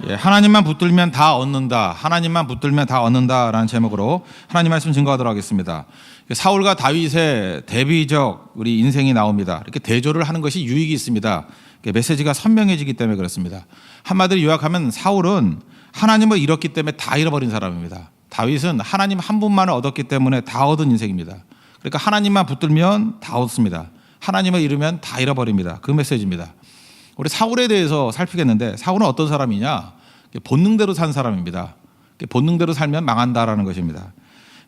예, 하나님만 붙들면 다 얻는다. 하나님만 붙들면 다 얻는다라는 제목으로 하나님 말씀 증거하도록 하겠습니다. 사울과 다윗의 대비적 우리 인생이 나옵니다. 이렇게 대조를 하는 것이 유익이 있습니다. 메시지가 선명해지기 때문에 그렇습니다. 한마디로 요약하면 사울은 하나님을 잃었기 때문에 다 잃어버린 사람입니다. 다윗은 하나님 한 분만을 얻었기 때문에 다 얻은 인생입니다. 그러니까 하나님만 붙들면 다 얻습니다. 하나님을 잃으면 다 잃어버립니다. 그 메시지입니다. 우리 사울에 대해서 살피겠는데, 사울은 어떤 사람이냐? 본능대로 산 사람입니다. 본능대로 살면 망한다라는 것입니다.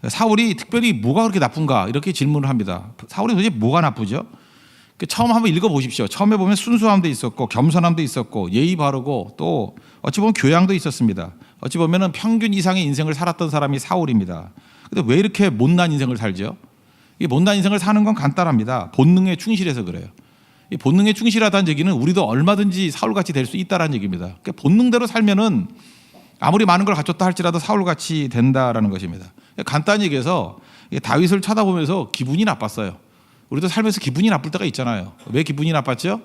사울이 특별히 뭐가 그렇게 나쁜가 이렇게 질문을 합니다. 사울이 도대체 뭐가 나쁘죠? 처음 한번 읽어보십시오. 처음에 보면 순수함도 있었고 겸손함도 있었고 예의 바르고 또 어찌 보면 교양도 있었습니다. 어찌 보면 평균 이상의 인생을 살았던 사람이 사울입니다. 근데 왜 이렇게 못난 인생을 살죠? 이 못난 인생을 사는 건 간단합니다. 본능에 충실해서 그래요. 이 본능에 충실하다는 얘기는 우리도 얼마든지 사울같이 될 수 있다는 얘기입니다. 그러니까 본능대로 살면은 아무리 많은 걸 갖췄다 할지라도 사울같이 된다라는 것입니다. 간단히 얘기해서 다윗을 쳐다보면서 기분이 나빴어요. 우리도 살면서 기분이 나쁠 때가 있잖아요. 왜 기분이 나빴죠?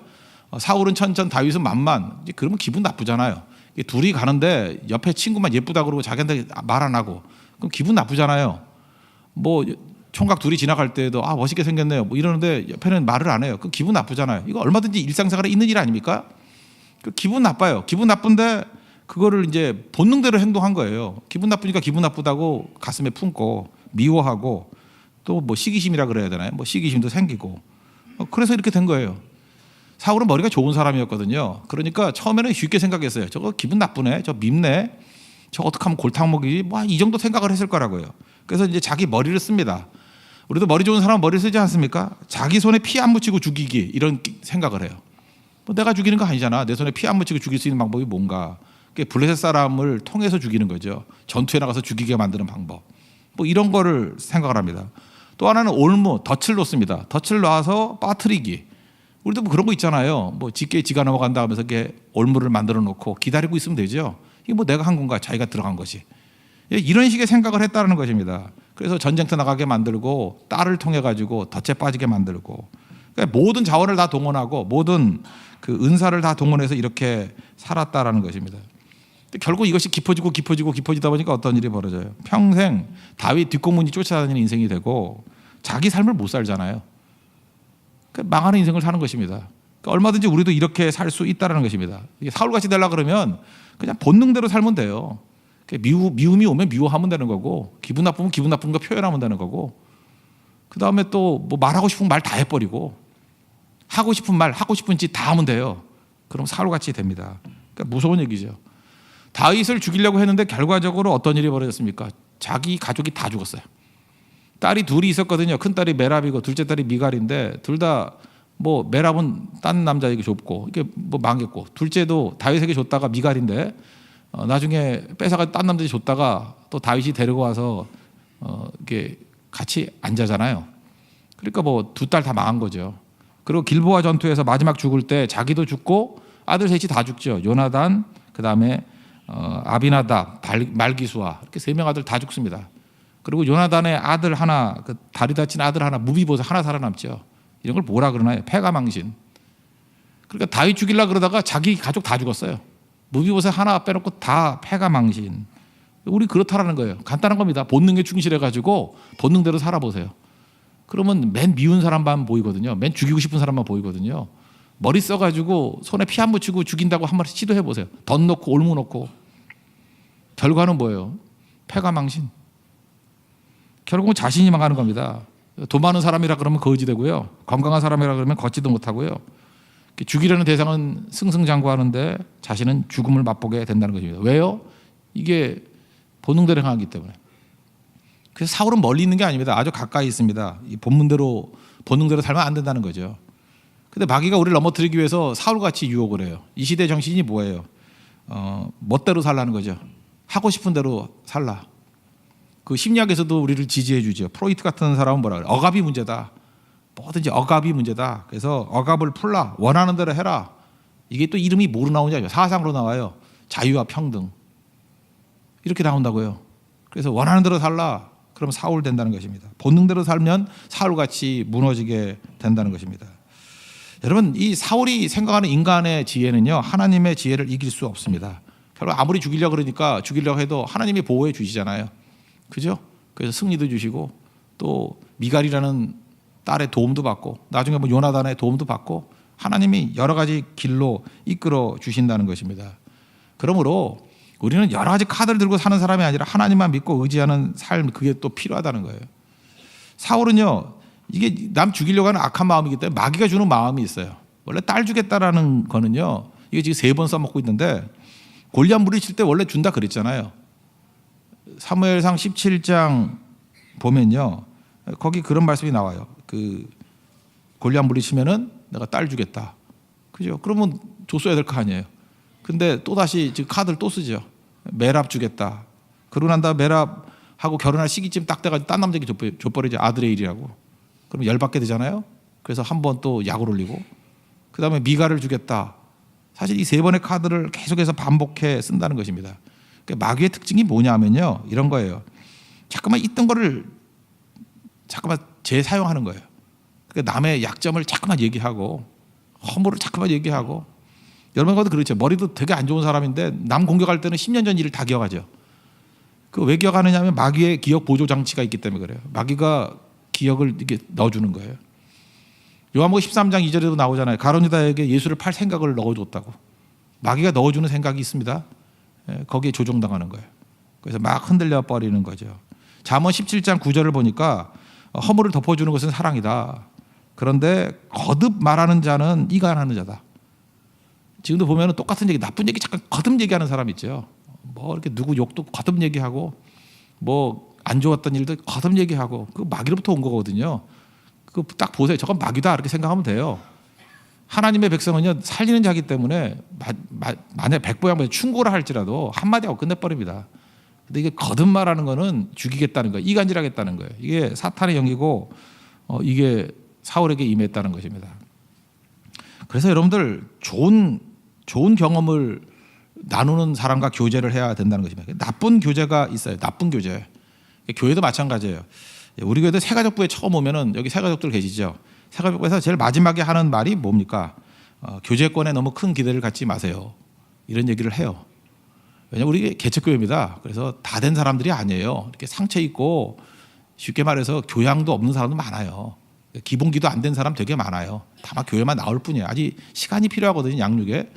사울은 천천, 다윗은 만만. 그러면 기분 나쁘잖아요. 둘이 가는데 옆에 친구만 예쁘다 그러고 자기한테 말 안 하고 그럼 기분 나쁘잖아요. 뭐 총각 둘이 지나갈 때도 멋있게 생겼네요 뭐 이러는데 옆에는 말을 안 해요. 그 기분 나쁘잖아요. 이거 얼마든지 일상생활에 있는 일 아닙니까? 기분 나빠요. 기분 나쁜데 그거를 이제 본능대로 행동한 거예요. 기분 나쁘니까 기분 나쁘다고 가슴에 품고 미워하고 또 뭐 시기심이라 그래야 되나요? 뭐 시기심도 생기고 그래서 이렇게 된 거예요. 사울은 머리가 좋은 사람이었거든요. 그러니까 처음에는 쉽게 생각했어요. 저거 기분 나쁘네, 저 밉네, 저 어떻게 하면 골탕 먹이지, 뭐 이 정도 생각을 했을 거라고요. 그래서 이제 자기 머리를 씁니다. 우리도 머리 좋은 사람은 머리를 쓰지 않습니까? 자기 손에 피 안 묻히고 죽이기 이런 생각을 해요. 뭐 내가 죽이는 거 아니잖아. 내 손에 피 안 묻히고 죽일 수 있는 방법이 뭔가? 블레셋 사람을 통해서 죽이는 거죠. 전투에 나가서 죽이게 만드는 방법. 뭐 이런 거를 생각을 합니다. 또 하나는 올무, 덫을 놓습니다. 덫을 놔서 빠뜨리기. 우리도 뭐 그런 거 있잖아요. 뭐 짙게 지가 넘어간다 하면서 이렇게 올무를 만들어 놓고 기다리고 있으면 되죠. 이게 뭐 내가 한 건가? 자기가 들어간 것이. 이런 식의 생각을 했다는 것입니다. 그래서 전쟁터 나가게 만들고 딸을 통해 가지고 덫에 빠지게 만들고 그러니까 모든 자원을 다 동원하고 모든 그 은사를 다 동원해서 이렇게 살았다라는 것입니다. 결국 이것이 깊어지다 보니까 어떤 일이 벌어져요. 평생 다윗 뒷공문이 쫓아다니는 인생이 되고 자기 삶을 못 살잖아요. 그러니까 망하는 인생을 사는 것입니다. 그러니까 얼마든지 우리도 이렇게 살 수 있다는 것입니다. 사울같이 되려고 그러면 그냥 본능대로 살면 돼요. 미움이 오면 미워하면 되는 거고 기분 나쁘면 기분 나쁜 거 표현하면 되는 거고 그 다음에 또 뭐 말하고 싶은 말 다 해버리고 하고 싶은 말 하고 싶은 짓 다 하면 돼요. 그럼 사울같이 됩니다. 그러니까 무서운 얘기죠. 다윗을 죽이려고 했는데 결과적으로 어떤 일이 벌어졌습니까? 자기 가족이 다 죽었어요. 딸이 둘이 있었거든요. 큰 딸이 메랍이고 둘째 딸이 미갈인데 둘 다 뭐 메랍은 딴 남자에게 줬고 이게 뭐 망했고 둘째도 다윗에게 줬다가 미갈인데 나중에 뺏어가 딴 남자에게 줬다가 또 다윗이 데리고 와서 이렇게 같이 안 자잖아요. 그러니까 뭐 두 딸 다 망한 거죠. 그리고 길보아 전투에서 마지막 죽을 때 자기도 죽고 아들 셋이 다 죽죠. 요나단, 그 다음에 아비나답, 말기수아 이렇게 세 명 아들 다 죽습니다. 그리고 요나단의 아들 하나, 그 다리 다친 아들 하나, 무비보사 하나 살아남죠. 이런 걸 뭐라 그러나요? 패가망신. 그러니까 다윗 죽이려 그러다가 자기 가족 다 죽었어요. 무비보사 하나 빼놓고 다 패가망신. 우리 그렇다라는 거예요. 간단한 겁니다. 본능에 충실해가지고 본능대로 살아보세요. 그러면 맨 미운 사람만 보이거든요. 맨 죽이고 싶은 사람만 보이거든요. 머리 써가지고 손에 피 안 묻히고 죽인다고 한 번씩 시도해보세요. 덧 놓고 올무 놓고. 결과는 뭐예요? 패가망신. 결국은 자신이 망하는 겁니다. 돈 많은 사람이라 그러면 거지 되고요. 건강한 사람이라 그러면 걷지도 못하고요. 죽이려는 대상은 승승장구하는데 자신은 죽음을 맛보게 된다는 것입니다. 왜요? 이게 본능대로 행하기 때문에. 그래서 사울은 멀리 있는 게 아닙니다. 아주 가까이 있습니다. 이 본능대로 살면 안 된다는 거죠. 근데 마귀가 우리를 넘어뜨리기 위해서 사울같이 유혹을 해요. 이 시대 정신이 뭐예요? 멋대로 살라는 거죠. 하고 싶은 대로 살라. 그 심리학에서도 우리를 지지해 주죠. 프로이트 같은 사람은 뭐라 그래요? 억압이 문제다. 뭐든지 억압이 문제다. 그래서 억압을 풀라. 원하는 대로 해라. 이게 또 이름이 뭐로 나오냐면 사상으로 나와요. 자유와 평등. 이렇게 나온다고요. 그래서 원하는 대로 살라. 그럼 사울 된다는 것입니다. 본능대로 살면 사울같이 무너지게 된다는 것입니다. 여러분, 이 사울이 생각하는 인간의 지혜는요, 하나님의 지혜를 이길 수 없습니다. 별로 아무리 죽이려고 그러니까 죽이려고 해도 하나님이 보호해 주시잖아요. 그죠? 그래서 승리도 주시고 또 미갈이라는 딸의 도움도 받고 나중에 뭐 요나단의 도움도 받고 하나님이 여러 가지 길로 이끌어 주신다는 것입니다. 그러므로 우리는 여러 가지 카드를 들고 사는 사람이 아니라 하나님만 믿고 의지하는 삶, 그게 또 필요하다는 거예요. 사울은요, 이게 남 죽이려고 하는 악한 마음이기 때문에 마귀가 주는 마음이 있어요. 원래 딸 주겠다라는 거는요, 이게 지금 3번 써먹고 있는데 골리앗 물리칠 때 원래 준다 그랬잖아요. 사무엘상 17장 보면요, 거기 그런 말씀이 나와요. 그 골리앗 물리치면은 내가 딸 주겠다. 그죠? 그러면 줬어야 될 거 아니에요. 근데 또 다시 지금 카드를 또 쓰죠. 메랍 주겠다. 그러고 난 다음 메랍하고 결혼할 시기쯤 딱 돼가지고 딴 남자에게 줘버리죠. 아들의 일이라고. 그럼 열받게 되잖아요. 그래서 한 번 또 약을 올리고 그 다음에 미갈을 주겠다. 사실 이 3번의 카드를 계속해서 반복해 쓴다는 것입니다. 그러니까 마귀의 특징이 뭐냐면요, 이런 거예요. 잠깐만 있던 거를 잠깐만 재사용하는 거예요. 그러니까 남의 약점을 자꾸만 얘기하고 허물을 자꾸만 얘기하고, 여러분 봐도 그렇죠. 머리도 되게 안 좋은 사람인데 남 공격할 때는 10년 전 일을 다 기억하죠. 그 왜 기억하느냐 하면 마귀의 기억 보조 장치가 있기 때문에 그래요. 마귀가 기억을 이렇게 넣어주는 거예요. 요한복음 13장 2절에도 나오잖아요. 가룟 유다에게 예수를 팔 생각을 넣어줬다고. 마귀가 넣어주는 생각이 있습니다. 거기에 조종당하는 거예요. 그래서 막 흔들려 버리는 거죠. 잠언 17장 9절을 보니까 허물을 덮어주는 것은 사랑이다. 그런데 거듭 말하는 자는 이간하는 자다. 지금도 보면 똑같은 얘기, 나쁜 얘기 잠깐 거듭 얘기하는 사람 있죠. 뭐 이렇게 누구 욕도 거듭 얘기하고 뭐 안 좋았던 일도 거듭 얘기하고, 그 마귀로부터 온 거거든요. 그 딱 보세요. 저건 마귀다 이렇게 생각하면 돼요. 하나님의 백성은요, 살리는 자기 때문에 만약 백보양보에 충고를 할지라도 한마디 하고 끝내버립니다. 근데 이게 거듭 말하는 거는 죽이겠다는 거예요. 이간질하겠다는 거예요. 이게 사탄의 영이고 이게 사울에게 임했다는 것입니다. 그래서 여러분들 좋은 경험을 나누는 사람과 교제를 해야 된다는 것입니다. 나쁜 교제가 있어요. 나쁜 교제. 교회도 마찬가지예요. 우리 교회도 새가족부에 처음 오면은, 여기 새가족들 계시죠? 새가족부에서 제일 마지막에 하는 말이 뭡니까? 교제권에 너무 큰 기대를 갖지 마세요. 이런 얘기를 해요. 왜냐하면 우리 개척교회입니다. 그래서 다 된 사람들이 아니에요. 이렇게 상처 있고 쉽게 말해서 교양도 없는 사람도 많아요. 기본기도 안 된 사람 되게 많아요. 다만 교회만 나올 뿐이에요. 아직 시간이 필요하거든요, 양육에.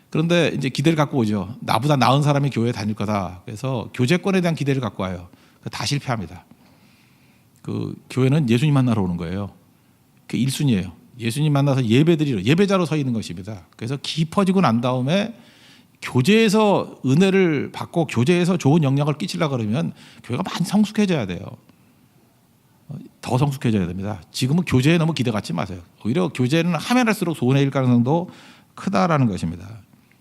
그런데 이제 기대를 갖고 오죠. 나보다 나은 사람이 교회에 다닐 거다. 그래서 교제권에 대한 기대를 갖고 와요. 다 실패합니다. 그 교회는 예수님 만나러 오는 거예요. 그 1순위예요. 예수님 만나서 예배드리러, 예배자로 서 있는 것입니다. 그래서 깊어지고 난 다음에 교제에서 은혜를 받고 교제에서 좋은 영향을 끼치려고 그러면 교회가 많이 성숙해져야 돼요. 더 성숙해져야 됩니다. 지금은 교제에 너무 기대 갖지 마세요. 오히려 교제는 하면 할수록 손해일 가능성도 크다라는 것입니다.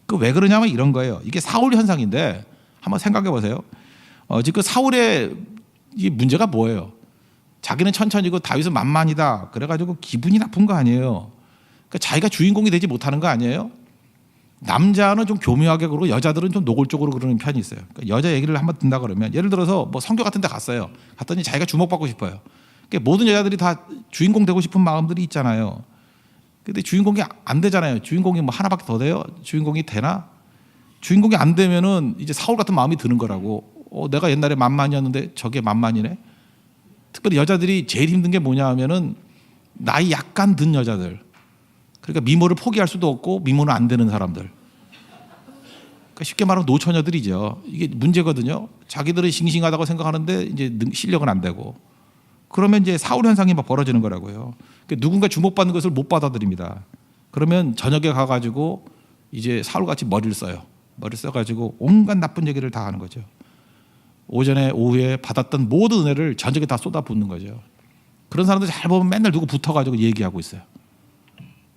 그 왜 그러냐면 이런 거예요. 이게 사울 현상인데 한번 생각해 보세요. 지금 사울의 이 문제가 뭐예요? 자기는 천천히고 다윗은 만만이다. 그래가지고 기분이 나쁜 거 아니에요. 그러니까 자기가 주인공이 되지 못하는 거 아니에요? 남자는 좀 교묘하게 그러고 여자들은 좀 노골적으로 그러는 편이 있어요. 그러니까 여자 얘기를 한번 듣는다 그러면, 예를 들어서 뭐 성교 같은 데 갔어요. 갔더니 자기가 주목받고 싶어요. 그러니까 모든 여자들이 다 주인공 되고 싶은 마음들이 있잖아요. 근데 주인공이 안 되잖아요. 주인공이 뭐 하나밖에 더 돼요? 주인공이 되나? 주인공이 안 되면은 이제 사울 같은 마음이 드는 거라고. 내가 옛날에 만만이었는데 저게 만만이네. 특별히 여자들이 제일 힘든 게 뭐냐 하면은 나이 약간 든 여자들. 그러니까 미모를 포기할 수도 없고 미모는 안 되는 사람들. 그러니까 쉽게 말하면 노처녀들이죠. 이게 문제거든요. 자기들은 싱싱하다고 생각하는데 이제 실력은 안 되고. 그러면 이제 사울 현상이 막 벌어지는 거라고요. 그러니까 누군가 주목받는 것을 못 받아들입니다. 그러면 저녁에 가가지고 이제 사울같이 머리를 써요. 머리를 써가지고 온갖 나쁜 얘기를 다 하는 거죠. 오전에 오후에 받았던 모든 은혜를 저녁에 다 쏟아붓는 거죠. 그런 사람들 잘 보면 맨날 누구 붙어가지고 얘기하고 있어요.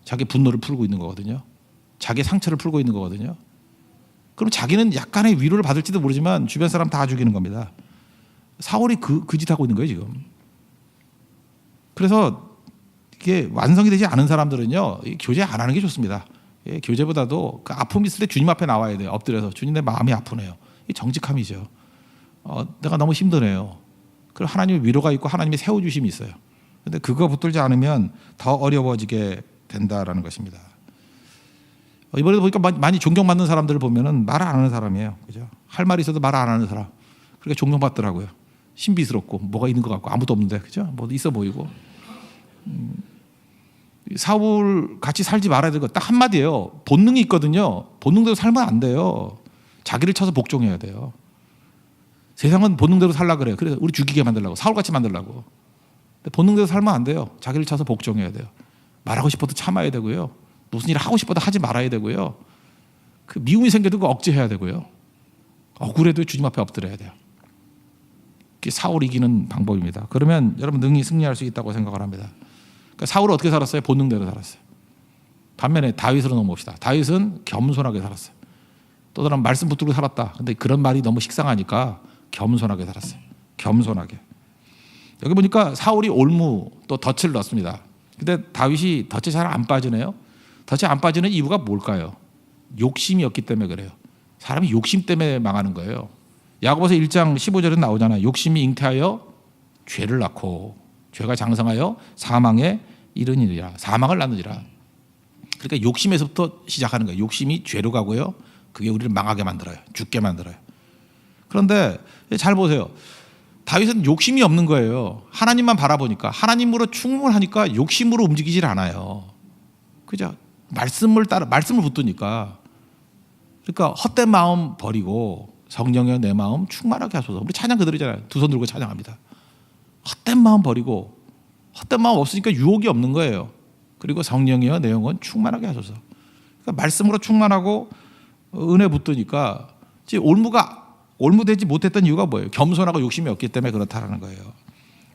자기 분노를 풀고 있는 거거든요. 자기 상처를 풀고 있는 거거든요. 그럼 자기는 약간의 위로를 받을지도 모르지만 주변 사람 다 죽이는 겁니다. 사울이 그 짓 하고 있는 거예요 지금. 그래서 이게 완성이 되지 않은 사람들은요, 교제 안 하는 게 좋습니다. 교제보다도 그 아픔 있을 때 주님 앞에 나와야 돼요. 엎드려서 주님 내 마음이 아프네요. 이 정직함이죠. 내가 너무 힘드네요. 그리고 하나님의 위로가 있고 하나님의 세워주심이 있어요. 그런데 그거 붙들지 않으면 더 어려워지게 된다라는 것입니다. 이번에도 보니까 많이 존경받는 사람들을 보면은 말을 안 하는 사람이에요. 그죠? 할 말이 있어도 말 안 하는 사람. 그러니까 존경받더라고요. 신비스럽고 뭐가 있는 것 같고 아무도 없는데 그죠? 뭐 있어 보이고. 사울 같이 살지 말아야 될 것 딱 한마디예요. 본능이 있거든요. 본능대로 살면 안 돼요. 자기를 쳐서 복종해야 돼요. 세상은 본능대로 살라 그래요. 그래서 우리 죽이게 만들려고 사울같이 만들려고. 근데 본능대로 살면 안 돼요. 자기를 쳐서 복종해야 돼요. 말하고 싶어도 참아야 되고요. 무슨 일을 하고 싶어도 하지 말아야 되고요. 그 미움이 생겨도 그거 억제해야 되고요. 억울해도 주님 앞에 엎드려야 돼요. 그게 사울 이기는 방법입니다. 그러면 여러분 능히 승리할 수 있다고 생각을 합니다. 그러니까 사울은 어떻게 살았어요? 본능대로 살았어요. 반면에 다윗으로 넘어옵시다. 다윗은 겸손하게 살았어요. 또 다른 말씀 붙들고 살았다. 근데 그런 말이 너무 식상하니까 겸손하게 살았어요. 겸손하게. 여기 보니까 사울이 올무 또 덫을 넣습니다. 근데 다윗이 덫에 잘 안 빠지네요. 덫에 안 빠지는 이유가 뭘까요? 욕심이 없기 때문에 그래요. 사람이 욕심 때문에 망하는 거예요. 야고보서 1장 15절에 나오잖아요. 욕심이 잉태하여 죄를 낳고 죄가 장성하여 사망에 이르니라. 사망을 낳느니라. 그러니까 욕심에서부터 시작하는 거예요. 욕심이 죄로 가고요. 그게 우리를 망하게 만들어요. 죽게 만들어요. 그런데 잘 보세요. 다윗은 욕심이 없는 거예요. 하나님만 바라보니까 하나님으로 충분하니까 욕심으로 움직이질 않아요. 그죠? 말씀을 붙드니까. 그러니까 헛된 마음 버리고 성령여 내 마음 충만하게 하소서. 우리 찬양 그들이잖아요. 두 손 들고 찬양합니다. 헛된 마음 버리고 헛된 마음 없으니까 유혹이 없는 거예요. 그리고 성령이여 내 영혼 충만하게 하소서. 그러니까 말씀으로 충만하고 은혜 붙드니까 올무되지 못했던 이유가 뭐예요? 겸손하고 욕심이 없기 때문에 그렇다라는 거예요.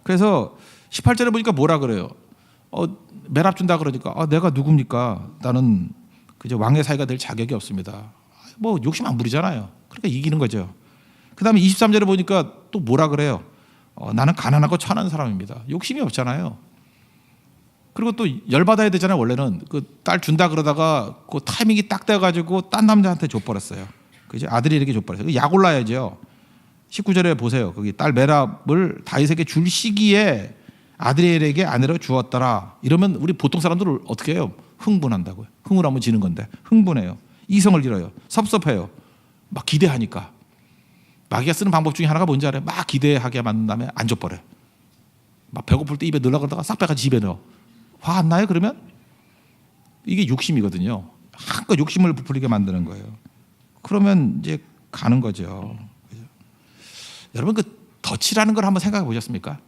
그래서 18절에 보니까 뭐라 그래요? 매랍 준다 그러니까 내가 누굽니까? 나는 그저 왕의 사이가 될 자격이 없습니다. 뭐 욕심 안 부리잖아요. 그러니까 이기는 거죠. 그 다음에 23절에 보니까 또 뭐라 그래요? 나는 가난하고 천한 사람입니다. 욕심이 없잖아요. 그리고 또 열받아야 되잖아요. 원래는 그 딸 준다 그러다가 그 타이밍이 딱 돼가지고 딴 남자한테 줘버렸어요. 그죠? 아들에게 줘버렸어요. 약 올라야죠. 19절에 보세요. 거기 딸 메랍을 다윗에게 줄 시기에 아드리엘에게 아내로 주었더라. 이러면 우리 보통 사람들은 어떻게 해요? 흥분한다고요. 흥분하면 지는 건데 흥분해요. 이성을 잃어요. 섭섭해요. 막 기대하니까. 마귀가 쓰는 방법 중에 하나가 뭔지 알아요? 막 기대하게 만든 다음에 안 줘버려요. 막 배고플 때 입에 넣으려고 그러다가 싹 빼가지고 집에 넣어. 화 안 나요? 그러면? 이게 욕심이거든요. 한껏 욕심을 부풀리게 만드는 거예요. 그러면 이제 가는 거죠. 그죠? 여러분 그 덫이라는 걸 한번 생각해 보셨습니까?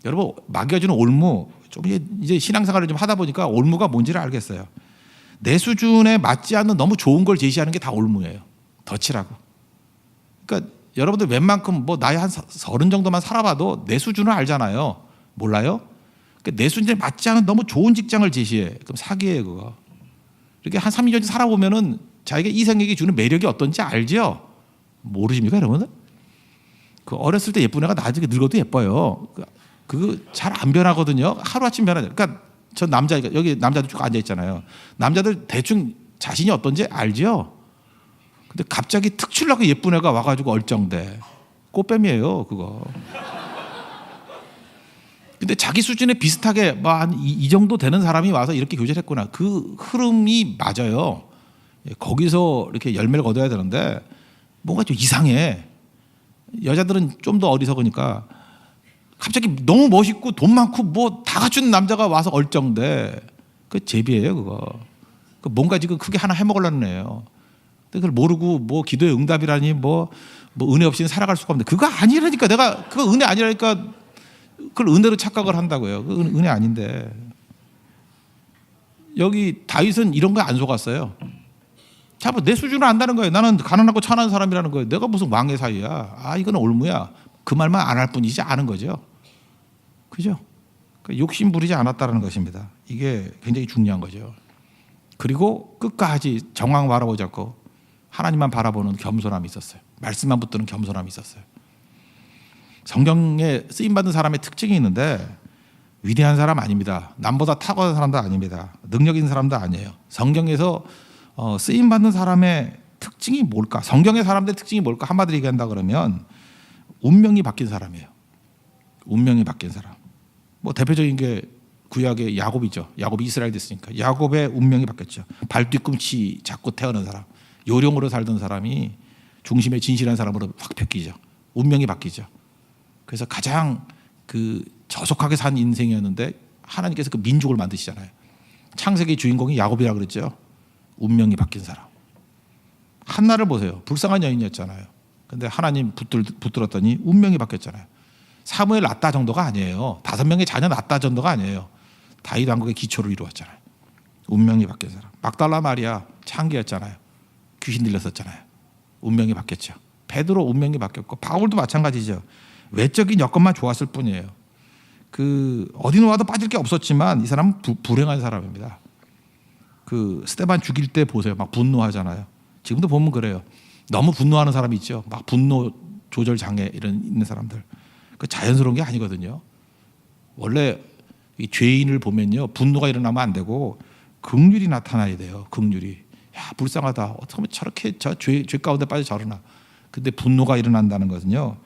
여러분 마귀가 주는 올무 좀 이제 신앙생활을 좀 하다 보니까 올무가 뭔지를 알겠어요. 내 수준에 맞지 않는 너무 좋은 걸 제시하는 게 다 올무예요. 덫이라고. 그러니까 여러분들 웬만큼 뭐 나이 한 30 정도만 살아봐도 내 수준을 알잖아요. 몰라요? 그러니까 내 수준에 맞지 않은 너무 좋은 직장을 제시해. 그럼 사기예요 그거. 이렇게 한 3, 2년 살아보면은 자기가 이성에게 주는 매력이 어떤지 알죠? 모르십니까 여러분들? 그 어렸을 때 예쁜 애가 나중에 늙어도 예뻐요. 그거 잘 안 변하거든요. 하루아침 변하죠. 그러니까 저 남자 여기 남자들 쭉 앉아 있잖아요. 남자들 대충 자신이 어떤지 알죠? 근데 갑자기 특출나게 예쁜 애가 와가지고 얼쩡대. 꽃뱀이에요 그거. 근데 자기 수준에 비슷하게 뭐 한 이 정도 되는 사람이 와서 이렇게 교제를 했구나. 그 흐름이 맞아요. 거기서 이렇게 열매를 거둬야 되는데 뭔가 좀 이상해. 여자들은 좀 더 어리석으니까 갑자기 너무 멋있고 돈 많고 뭐 다 갖춘 남자가 와서 얼쩡대. 그 제비예요 그거. 그 뭔가 지금 크게 하나 해먹으려는 애예요. 근데 그걸 모르고 뭐 기도의 응답이라니 뭐 은혜 없이는 살아갈 수가 없는데 그거 아니라니까. 내가 그거 은혜 아니라니까 그걸 은혜로 착각을 한다고요. 그 은혜 아닌데. 여기 다윗은 이런 거에 안 속았어요. 자, 내 수준을 안다는 거예요. 나는 가난하고 천한 사람이라는 거예요. 내가 무슨 왕의 사위야. 이건 올무야. 그 말만 안 할 뿐이지 않은 거죠. 그죠? 그러니까 욕심 부리지 않았다는 것입니다. 이게 굉장히 중요한 거죠. 그리고 끝까지 정황 바라보지 않고 하나님만 바라보는 겸손함이 있었어요. 말씀만 붙드는 겸손함이 있었어요. 성경에 쓰임받은 사람의 특징이 있는데 위대한 사람 아닙니다. 남보다 탁월한 사람도 아닙니다. 능력 있는 사람도 아니에요. 성경에서 쓰임받는 사람의 특징이 뭘까? 성경의 사람들의 특징이 뭘까? 한마디로 얘기한다 그러면 운명이 바뀐 사람이에요. 운명이 바뀐 사람. 뭐 대표적인 게 구약의 야곱이죠. 야곱이 이스라엘 됐으니까 야곱의 운명이 바뀌었죠. 발 뒤꿈치 잡고 태어난 사람, 요령으로 살던 사람이 중심에 진실한 사람으로 확 바뀌죠. 운명이 바뀌죠. 그래서 가장 그 저속하게 산 인생이었는데 하나님께서 그 민족을 만드시잖아요. 창세기 주인공이 야곱이라 그랬죠. 운명이 바뀐 사람. 한나를 보세요. 불쌍한 여인이었잖아요. 근데 하나님 붙들었더니 운명이 바뀌었잖아요. 사무엘 낳다 정도가 아니에요. 5명의 자녀 낳다 정도가 아니에요. 다윗 왕국의 기초를 이루었잖아요. 운명이 바뀐 사람. 막달라 마리아 창기였잖아요. 귀신 들렸었잖아요. 운명이 바뀌었죠. 베드로 운명이 바뀌었고 바울도 마찬가지죠. 외적인 여건만 좋았을 뿐이에요. 그 어디 놓아도 빠질 게 없었지만 이 사람은 불행한 사람입니다. 그 스데반 죽일 때 보세요. 막 분노하잖아요. 지금도 보면 그래요. 너무 분노하는 사람이 있죠. 막 분노 조절 장애 이런 있는 사람들. 그 자연스러운 게 아니거든요. 원래 이 죄인을 보면요, 분노가 일어나면 안 되고 긍휼이 나타나야 돼요. 긍휼이. 야, 불쌍하다. 어떻게 하면 저렇게 죄 가운데 빠져 저러나. 근데 분노가 일어난다는 것은요,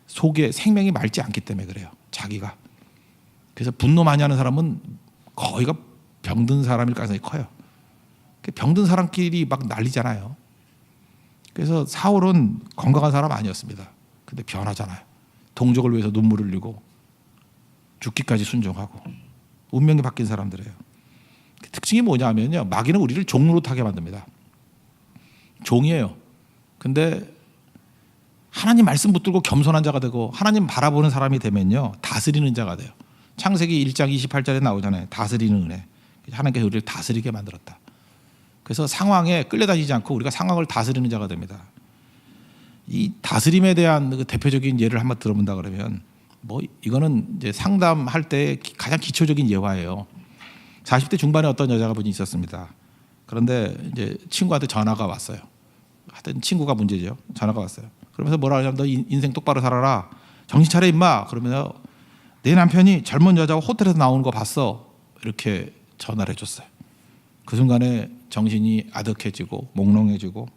속에 생명이 맑지 않기 때문에 그래요. 자기가. 그래서 분노 많이 하는 사람은 거의가 병든 사람일 가능성이 커요. 병든 사람끼리 막 난리잖아요. 그래서 사울은 건강한 사람 아니었습니다. 근데 변하잖아요. 동족을 위해서 눈물을 흘리고 죽기까지 순종하고 운명이 바뀐 사람들이에요. 특징이 뭐냐면요, 마귀는 우리를 종으로 타게 만듭니다. 종이에요. 근데 하나님 말씀 붙들고 겸손한 자가 되고 하나님 바라보는 사람이 되면요, 다스리는 자가 돼요. 창세기 1장 28절에 나오잖아요. 다스리는 은혜. 하나님께서 우리를 다스리게 만들었다. 그래서 상황에 끌려다니지 않고 우리가 상황을 다스리는 자가 됩니다. 이 다스림에 대한 그 대표적인 예를 한번 들어본다 그러면 뭐 이거는 이제 상담할 때 가장 기초적인 예화예요. 40대 중반에 어떤 여자가 분이 있었습니다. 그런데 이제 친구한테 전화가 왔어요. 하여튼 친구가 문제죠. 전화가 왔어요. 그러면서 뭐라 하냐면 너 인생 똑바로 살아라. 정신 차려 임마. 그러면서 내 남편이 젊은 여자와 호텔에서 나오는 거 봤어. 이렇게 전화를 해줬어요. 그 순간에 정신이 아득해지고 몽롱해지고,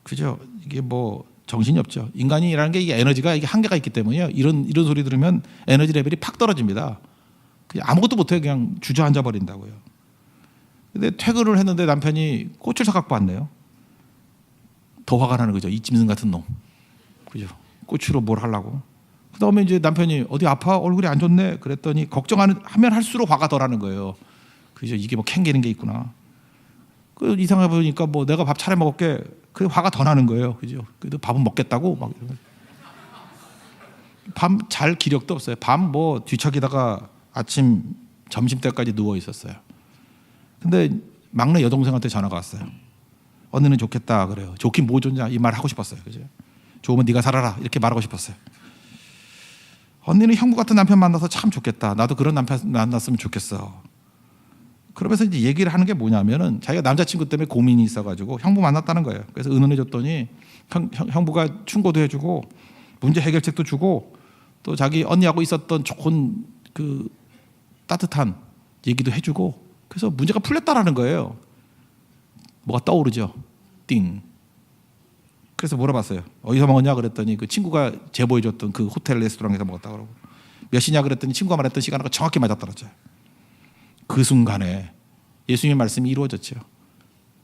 그죠? 이게 뭐 정신이 없죠. 인간이라는 게 이게 에너지가 이게 한계가 있기 때문에요. 이런 소리 들으면 에너지 레벨이 팍 떨어집니다. 그냥 아무것도 못해 그냥 주저앉아 버린다고요. 근데 퇴근을 했는데 남편이 꽃을 사갖고 왔네요. 더 화가 나는 거죠. 이 짐승 같은 놈. 그죠? 꽃으로 뭘 하려고. 그다음에 이제 남편이 어디 아파? 얼굴이 안 좋네. 그랬더니 걱정하면 할수록 화가 더 나는 거예요. 그죠? 이게 뭐 캥기는 게 있구나. 그 이상해 보니까 뭐 내가 밥 차려 먹을게. 그 화가 더 나는 거예요. 그죠? 그래도 밥은 먹겠다고 막 이러면. 밤 잘 기력도 없어요. 밤 뭐 뒤척이다가 아침 점심 때까지 누워 있었어요. 근데 막내 여동생한테 전화가 왔어요. 언니는 좋겠다 그래요. 좋긴 뭐 좋냐 이 말 하고 싶었어요. 그죠? 좋으면 네가 살아라 이렇게 말하고 싶었어요. 언니는 형부 같은 남편 만나서 참 좋겠다. 나도 그런 남편 만났으면 좋겠어. 그러면서 이제 얘기를 하는 게 뭐냐면은 자기가 남자친구 때문에 고민이 있어가지고 형부 만났다는 거예요. 그래서 의논해줬더니 형부가 충고도 해주고 문제 해결책도 주고 또 자기 언니하고 있었던 좋은 그 따뜻한 얘기도 해주고 그래서 문제가 풀렸다라는 거예요. 뭐가 떠오르죠? 띵. 그래서 물어봤어요. 어디서 먹었냐 그랬더니 그 친구가 제보해줬던 그 호텔 레스토랑에서 먹었다 그러고 몇 시냐 그랬더니 친구가 말했던 시간하고 정확히 맞아떨어져요. 그 순간에 예수님의 말씀이 이루어졌죠.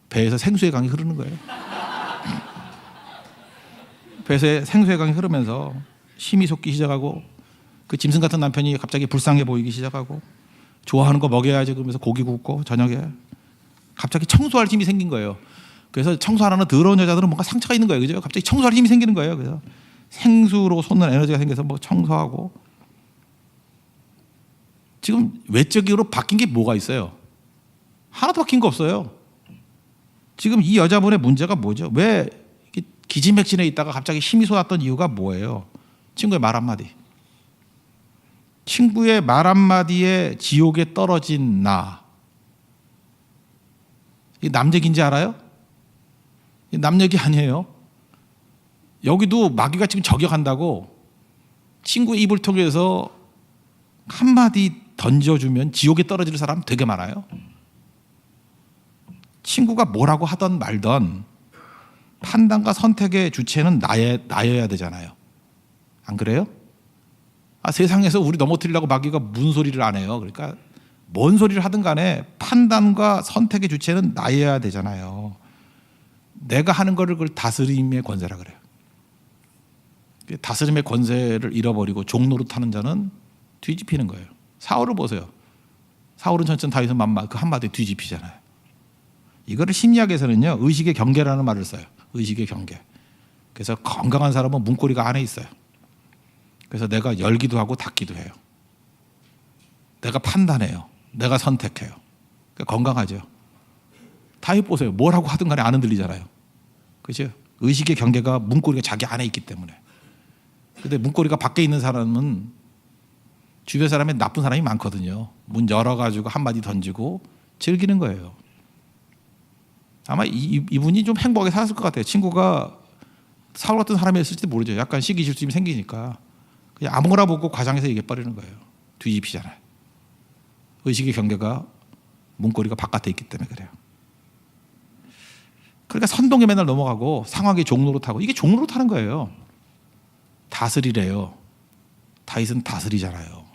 배에서 생수의 강이 흐르는 거예요. 배에서 생수의 강이 흐르면서 힘이 솟기 시작하고 그 짐승 같은 남편이 갑자기 불쌍해 보이기 시작하고 좋아하는 거 먹여야지 그러면서 고기 굽고 저녁에 갑자기 청소할 힘이 생긴 거예요. 그래서 청소하는 더러운 여자들은 뭔가 상처가 있는 거예요. 그죠? 갑자기 청소할 힘이 생기는 거예요. 그래서 생수로 솟는 에너지가 생겨서 뭐 청소하고 지금 외적으로 바뀐 게 뭐가 있어요? 하나도 바뀐 거 없어요. 지금 이 여자분의 문제가 뭐죠? 왜 기진맥진해 있다가 갑자기 힘이 솟았던 이유가 뭐예요? 친구의 말 한마디. 친구의 말 한마디에 지옥에 떨어진 나. 이게 남 얘기인지 알아요? 남 얘기 아니에요. 여기도 마귀가 지금 저격한다고 친구의 입을 통해서 한마디 던져주면 지옥에 떨어질 사람 되게 많아요. 친구가 뭐라고 하던 말던 판단과 선택의 주체는 나여야 되잖아요. 안 그래요? 세상에서 우리 넘어뜨리려고 마귀가 무슨 소리를 안 해요. 그러니까 뭔 소리를 하든 간에 판단과 선택의 주체는 나여야 되잖아요. 내가 하는 거를 그걸 다스림의 권세라 그래요. 다스림의 권세를 잃어버리고 종노릇하는 자는 뒤집히는 거예요. 사울을 보세요. 사울은 전전 다윗은 만마 그 한마디에 뒤집히잖아요. 이거를 심리학에서는요 의식의 경계라는 말을 써요. 의식의 경계. 그래서 건강한 사람은 문고리가 안에 있어요. 그래서 내가 열기도 하고 닫기도 해요. 내가 판단해요. 내가 선택해요. 그러니까 건강하죠. 다윗 보세요. 뭐라고 하든 간에 안 흔들리잖아요. 그죠? 의식의 경계가 문고리가 자기 안에 있기 때문에. 근데 문고리가 밖에 있는 사람은 주변 사람에 나쁜 사람이 많거든요. 문 열어가지고 한마디 던지고 즐기는 거예요. 아마 이분이 좀 행복하게 살았을 것 같아요. 친구가 사울 같은 사람이었을지도 모르죠. 약간 시기 질투심이 생기니까 그냥 아무거나 보고 과장해서 얘기해버리는 거예요. 뒤집히잖아요. 의식의 경계가 문고리가 바깥에 있기 때문에 그래요. 그러니까 선동에 맨날 넘어가고 상황에 종노릇하고 이게 종노릇하는 거예요. 다스리래요. 다윗은 다스리잖아요.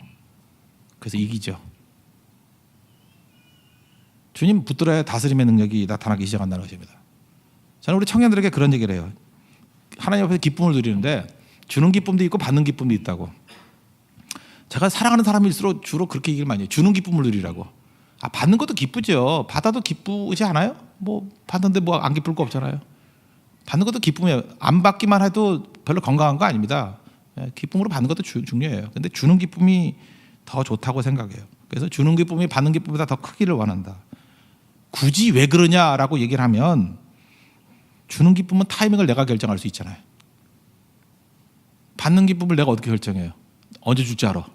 그래서 이기죠. 주님 붙들어야 다스림의 능력이 나타나기 시작한다는 것입니다. 저는 우리 청년들에게 그런 얘기를 해요. 하나님 앞에서 기쁨을 누리는데 주는 기쁨도 있고 받는 기쁨도 있다고. 제가 사랑하는 사람일수록 주로 그렇게 얘기를 많이 해요. 주는 기쁨을 누리라고. 받는 것도 기쁘죠. 받아도 기쁘지 않아요? 뭐 받는데 뭐 안 기쁠 거 없잖아요. 받는 것도 기쁨이에요. 안 받기만 해도 별로 건강한 거 아닙니다. 기쁨으로 받는 것도 중요해요. 근데 주는 기쁨이 더 좋다고 생각해요. 그래서 주는 기쁨이 받는 기쁨보다 더 크기를 원한다. 굳이 왜 그러냐라고 얘기를 하면 주는 기쁨은 타이밍을 내가 결정할 수 있잖아요. 받는 기쁨을 내가 어떻게 결정해요? 언제 줄지 알아.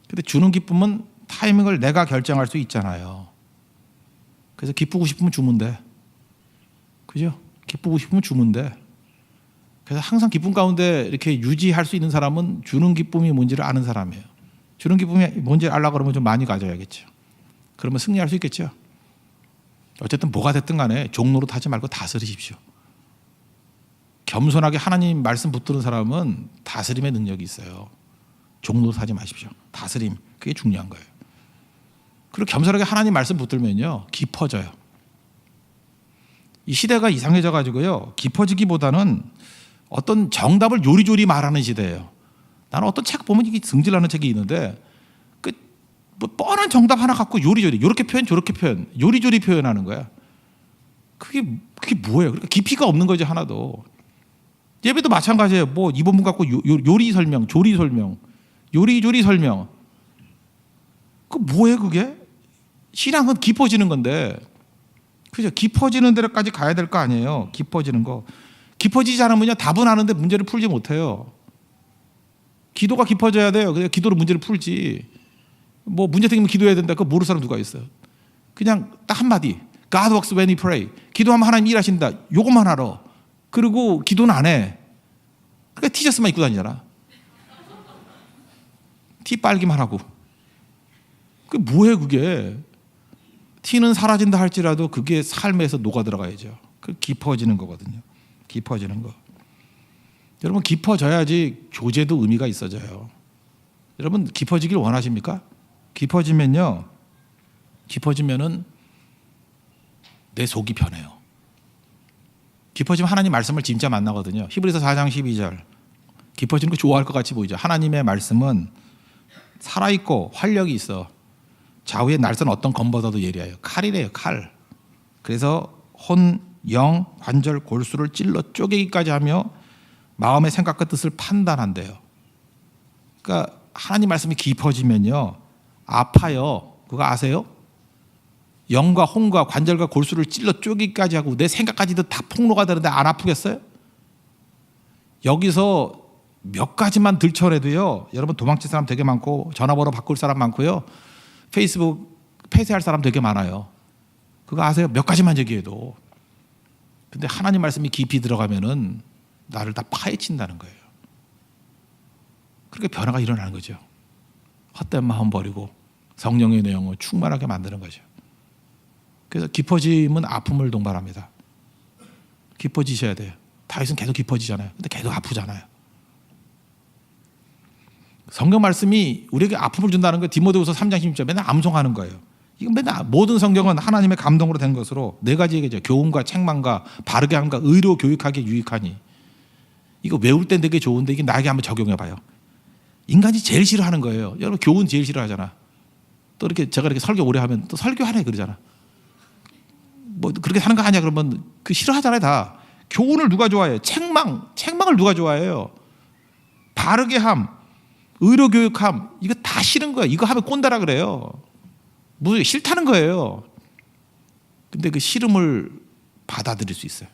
근데 주는 기쁨은 타이밍을 내가 결정할 수 있잖아요. 그래서 기쁘고 싶으면 주면 돼. 그죠? 기쁘고 싶으면 주면 돼. 그래서 항상 기쁨 가운데 이렇게 유지할 수 있는 사람은 주는 기쁨이 뭔지를 아는 사람이에요. 주는 기쁨이 뭔지를 알려고 그러면 좀 많이 가져야겠죠. 그러면 승리할 수 있겠죠. 어쨌든 뭐가 됐든 간에 종노릇 하지 말고 다스리십시오. 겸손하게 하나님 말씀 붙드는 사람은 다스림의 능력이 있어요. 종노릇 하지 마십시오. 다스림, 그게 중요한 거예요. 그리고 겸손하게 하나님 말씀 붙들면요 깊어져요. 이 시대가 이상해져 가지고요 깊어지기보다는 어떤 정답을 요리조리 말하는 시대예요. 나는 어떤 책 보면 이게 승질나는 책이 있는데 뭐 뻔한 정답 하나 갖고 요리조리 이렇게 표현 저렇게 표현 요리조리 표현하는 거야. 그게 뭐예요? 그러니까 깊이가 없는 거지 하나도. 예배도 마찬가지예요. 뭐 이번 문 갖고 요리 설명, 조리 설명, 요리조리 설명. 그 뭐예요 그게? 신앙은 깊어지는 건데, 그죠? 깊어지는 데까지 가야 될 거 아니에요. 깊어지는 거. 깊어지지 않으면요 답은 아는데 문제를 풀지 못해요. 기도가 깊어져야 돼요. 그냥 기도로 문제를 풀지. 뭐 문제 생기면 기도해야 된다. 그거 모르는 사람 누가 있어요? 그냥 딱 한마디. God works when we pray. 기도하면 하나님 일하신다. 요것만 알아. 그리고 기도는 안 해. 그러니까 티셔츠만 입고 다니잖아. 티 빨기만 하고. 그게 뭐예요 그게? 티는 사라진다 할지라도 그게 삶에서 녹아 들어가야죠. 그 깊어지는 거거든요. 깊어지는 거. 여러분 깊어져야지 교제도 의미가 있어져요. 여러분 깊어지길 원하십니까? 깊어지면요. 깊어지면은 내 속이 변해요. 깊어지면 하나님 말씀을 진짜 만나거든요. 히브리서 4장 12절. 깊어지는 거 좋아할 것 같이 보이죠. 하나님의 말씀은 살아있고 활력이 있어. 좌우의 날선 어떤 검보다도 예리해요. 칼이래요. 칼. 그래서 혼, 영, 관절, 골수를 찔러 쪼개기까지 하며 마음의 생각과 뜻을 판단한대요. 그러니까 하나님 말씀이 깊어지면요 아파요. 그거 아세요? 영과 혼과 관절과 골수를 찔러 쪼개기까지 하고 내 생각까지도 다 폭로가 되는데 안 아프겠어요? 여기서 몇 가지만 들춰내도요 여러분 도망칠 사람 되게 많고 전화번호 바꿀 사람 많고요 페이스북 폐쇄할 사람 되게 많아요. 그거 아세요? 몇 가지만 얘기해도. 근데 하나님 말씀이 깊이 들어가면은 나를 다 파헤친다는 거예요. 그렇게 변화가 일어나는 거죠. 헛된 마음 버리고 성령의 내용을 충만하게 만드는 거죠. 그래서 깊어짐은 아픔을 동반합니다. 깊어지셔야 돼요. 다윗은 계속 깊어지잖아요. 근데 계속 아프잖아요. 성경 말씀이 우리에게 아픔을 준다는 거 디모데후서 3장 16절 맨날 암송하는 거예요. 이건 맨날 모든 성경은 하나님의 감동으로 된 것으로 네 가지 얘기죠. 교훈과 책망과 바르게 함과 의로 교육하기에 유익하니. 이거 외울 땐 되게 좋은데 이게 나에게 한번 적용해 봐요. 인간이 제일 싫어하는 거예요. 여러분 교훈 제일 싫어하잖아. 또 이렇게 제가 이렇게 설교 오래 하면 또 설교하네 그러잖아. 뭐 그렇게 사는 거 아니야 그러면 그 싫어하잖아요 다. 교훈을 누가 좋아해요? 책망을 누가 좋아해요? 바르게 함, 의로 교육함 이거 다 싫은 거예요. 이거 하면 꼰대라 그래요. 무슨 싫다는 거예요. 근데 그 싫음을 받아들일 수 있어요.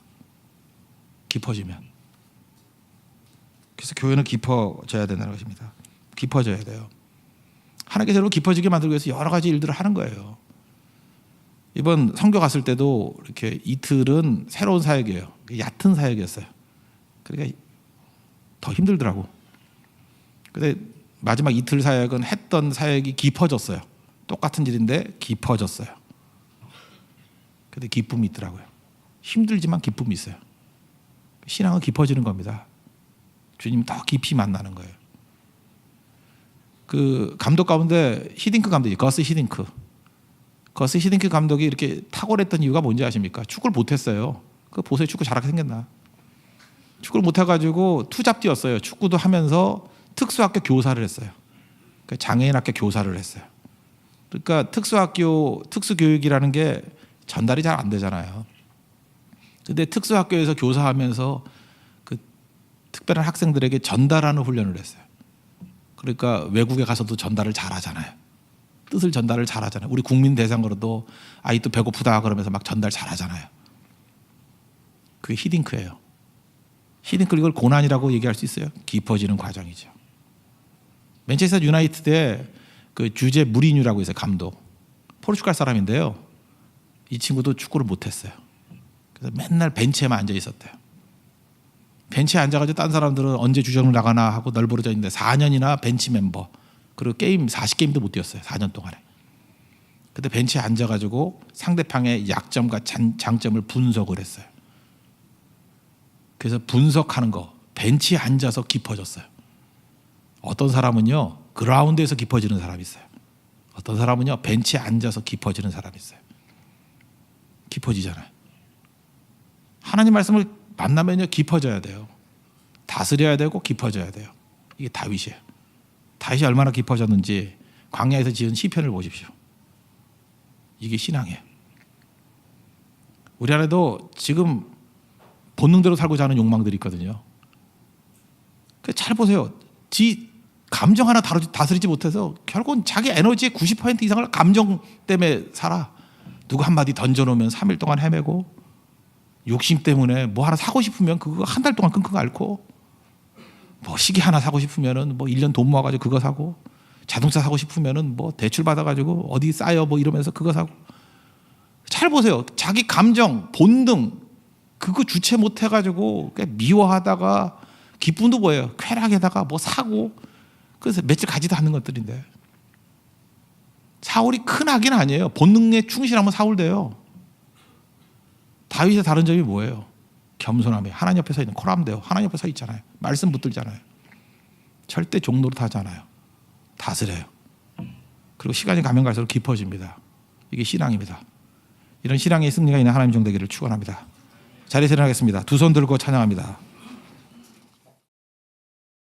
깊어지면. 그래서 교회는 깊어져야 된다는 것입니다. 깊어져야 돼요. 하나님께서 여러분 깊어지게 만들기 위해서 여러 가지 일들을 하는 거예요. 이번 선교 갔을 때도 이렇게 이틀은 새로운 사역이에요. 얕은 사역이었어요. 그러니까 더 힘들더라고. 근데 마지막 이틀 사역은 했던 사역이 깊어졌어요. 똑같은 일인데 깊어졌어요. 근데 기쁨이 있더라고요. 힘들지만 기쁨이 있어요. 신앙은 깊어지는 겁니다. 주님 더 깊이 만나는 거예요. 그 감독 가운데 히딩크 감독이 거스 히딩크 감독이 이렇게 탁월했던 이유가 뭔지 아십니까? 축구를 못했어요. 그 보세요, 축구 잘하게 생겼나? 축구를 못해가지고 투잡 뛰었어요. 축구도 하면서 특수학교 교사를 했어요. 장애인학교 교사를 했어요. 그러니까 특수학교 특수교육이라는 게 전달이 잘 안 되잖아요. 근데 특수학교에서 교사하면서 그 특별한 학생들에게 전달하는 훈련을 했어요. 그러니까 외국에 가서도 전달을 잘하잖아요. 뜻을 전달을 잘하잖아요. 우리 국민 대상으로도 아이도 배고프다 그러면서 막 전달 잘하잖아요. 그게 히딩크예요. 히딩크를 이걸 고난이라고 얘기할 수 있어요? 깊어지는 과정이죠. 맨체스터 유나이티드에 그 주제 무리뉴라고 있어요. 감독. 포르투갈 사람인데요. 이 친구도 축구를 못했어요. 그래서 맨날 벤치에만 앉아 있었대요. 벤치에 앉아가지고 딴 사람들은 언제 주전을 나가나 하고 널브러져 있는데 4년이나 벤치 멤버. 그리고 게임 40게임도 못 뛰었어요. 4년 동안에. 근데 벤치에 앉아가지고 상대방의 약점과 장점을 분석을 했어요. 그래서 분석하는 거 벤치에 앉아서 깊어졌어요. 어떤 사람은요 그라운드에서 깊어지는 사람이 있어요. 어떤 사람은요 벤치에 앉아서 깊어지는 사람이 있어요. 깊어지잖아요. 하나님 말씀을 만나면요 깊어져야 돼요. 다스려야 되고 깊어져야 돼요. 이게 다윗이에요. 다윗이 얼마나 깊어졌는지 광야에서 지은 시편을 보십시오. 이게 신앙이에요. 우리 안에도 지금 본능대로 살고자 하는 욕망들이 있거든요. 잘 보세요. 지 감정 하나 다스리지 못해서 결국은 자기 에너지의 90% 이상을 감정 때문에 살아. 누구 한마디 던져놓으면 3일 동안 헤매고 욕심 때문에 뭐 하나 사고 싶으면 그거 한 달 동안 끙끙 앓고 뭐 시계 하나 사고 싶으면은 뭐 1년 돈 모아가지고 그거 사고 자동차 사고 싶으면은 뭐 대출 받아가지고 어디 쌓여 뭐 이러면서 그거 사고. 잘 보세요. 자기 감정, 본능 그거 주체 못해가지고 미워하다가 기쁨도 보여요. 쾌락에다가 뭐 사고 그래서 며칠 가지도 않는 것들인데 사울이 큰 악인 아니에요. 본능에 충실하면 사울 돼요. 다윗의 다른 점이 뭐예요? 겸손함이에요. 하나님 옆에 서 있는 코람 돼요. 하나님 옆에 서 있잖아요. 말씀 붙들잖아요. 절대 종노릇 하잖아요. 다스려요. 그리고 시간이 가면 갈수록 깊어집니다. 이게 신앙입니다. 이런 신앙의 승리가 있는 하나님 종 되기를 축원합니다. 자리에서 일어나겠습니다. 두 손 들고 찬양합니다.